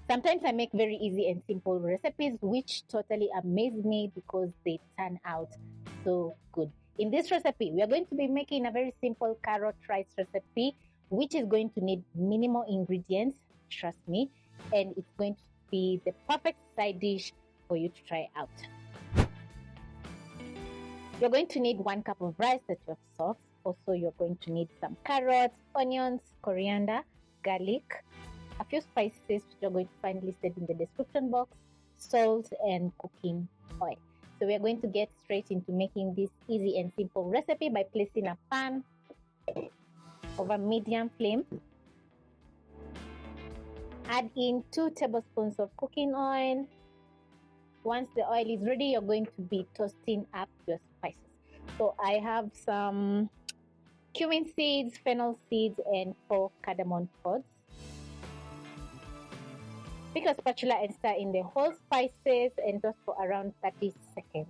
Sometimes I make very easy and simple recipes which totally amaze me because they turn out so good. In this recipe, we are going to be making a very simple carrot rice recipe which is going to need minimal ingredients, trust me, and it's going to be the perfect side dish for you to try out. You're going to need 1 cup of rice that you have soaked. Also, you're going to need some carrots, onions, coriander, garlic, a few spices which you're going to find listed in the description box, salt, and cooking oil. So we are going to get straight into making this easy and simple recipe by placing a pan over medium flame. Add in 2 tablespoons of cooking oil. Once the oil is ready, you're going to be toasting up your spices. So I have some cumin seeds, fennel seeds, and 4 cardamom pods. Pick a spatula and stir in the whole spices and toast for around 30 seconds.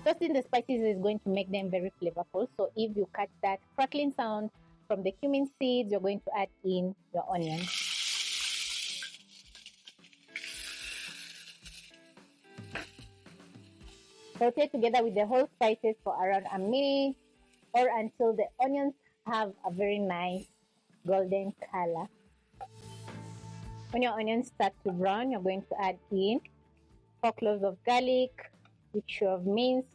Toasting the spices is going to make them very flavorful. So if you catch that crackling sound from the cumin seeds, you're going to add in your onions. Saute together with the whole spices for around a minute or until the onions have a very nice golden color. When your onions start to brown, you're going to add in 4 cloves of garlic, which you have minced.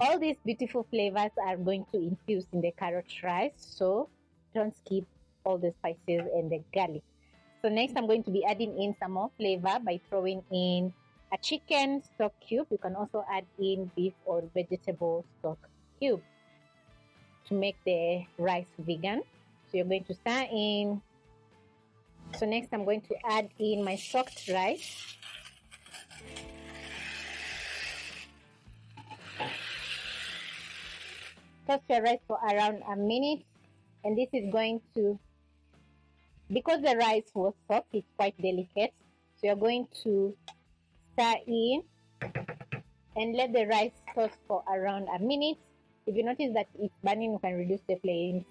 All these beautiful flavors are going to infuse in the carrot rice, so don't skip all the spices and the garlic. So next I'm going to be adding in some more flavor by throwing in a chicken stock cube. You can also add in beef or vegetable stock cube to make the rice vegan. So you're going to stir in. So next I'm going to add in my soaked rice. Toast your rice for around a minute, and this is going to, because the rice was soaked, it's quite delicate. So you're going to stir in and let the rice toast for around a minute. If you notice that it's burning, you can reduce the flame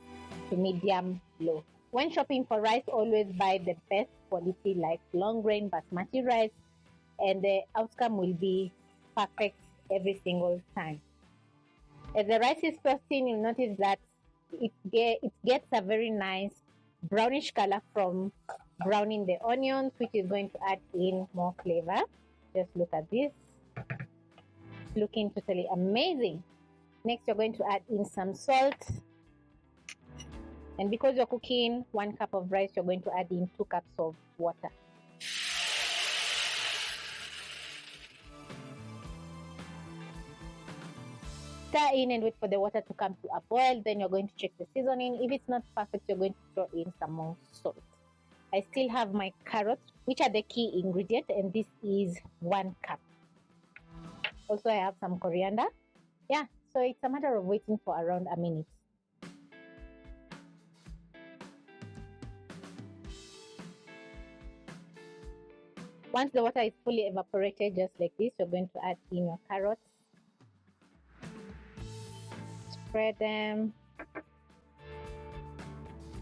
to medium low. When shopping for rice, always buy the best quality like long grain basmati rice, and the outcome will be perfect every single time. As the rice is toasting, you'll notice that it gets a very nice brownish color from browning the onions, which is going to add in more flavor. Just look at this. It's looking totally amazing. Next, you're going to add in some salt. And because you're cooking 1 cup of rice, you're going to add in 2 cups of water. Stir in and wait for the water to come to a boil. Then you're going to check the seasoning. If it's not perfect, you're going to throw in some more salt. I still have my carrots, which are the key ingredient, and this is 1 cup. Also, I have some coriander. Yeah, so it's a matter of waiting for around a minute. Once the water is fully evaporated, just like this, you're going to add in your carrots. Spread them.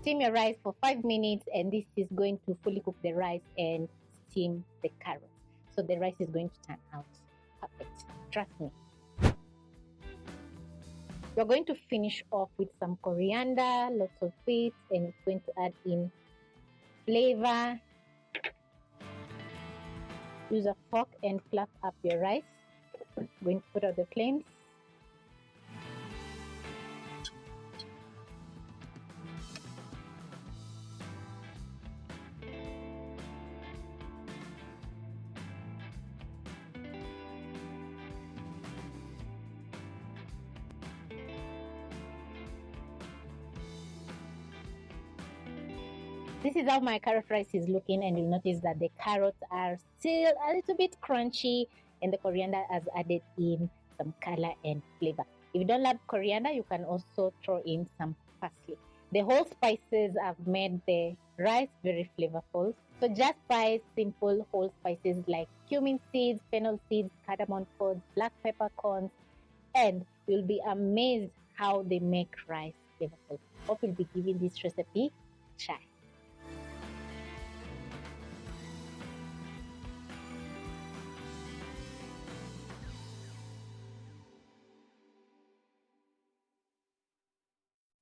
Steam your rice for 5 minutes, and this is going to fully cook the rice and steam the carrots. So the rice is going to turn out perfect. Trust me. We're going to finish off with some coriander, lots of it, and it's going to add in flavor. Use a fork and fluff up your rice. Going to put out the flames. This is how my carrot rice is looking, and you'll notice that the carrots are still a little bit crunchy and the coriander has added in some color and flavor. If you don't love coriander, you can also throw in some parsley. The whole spices have made the rice very flavorful. So just buy simple whole spices like cumin seeds, fennel seeds, cardamom pods, black peppercorns, and you'll be amazed how they make rice flavorful. Hope you'll be giving this recipe a try.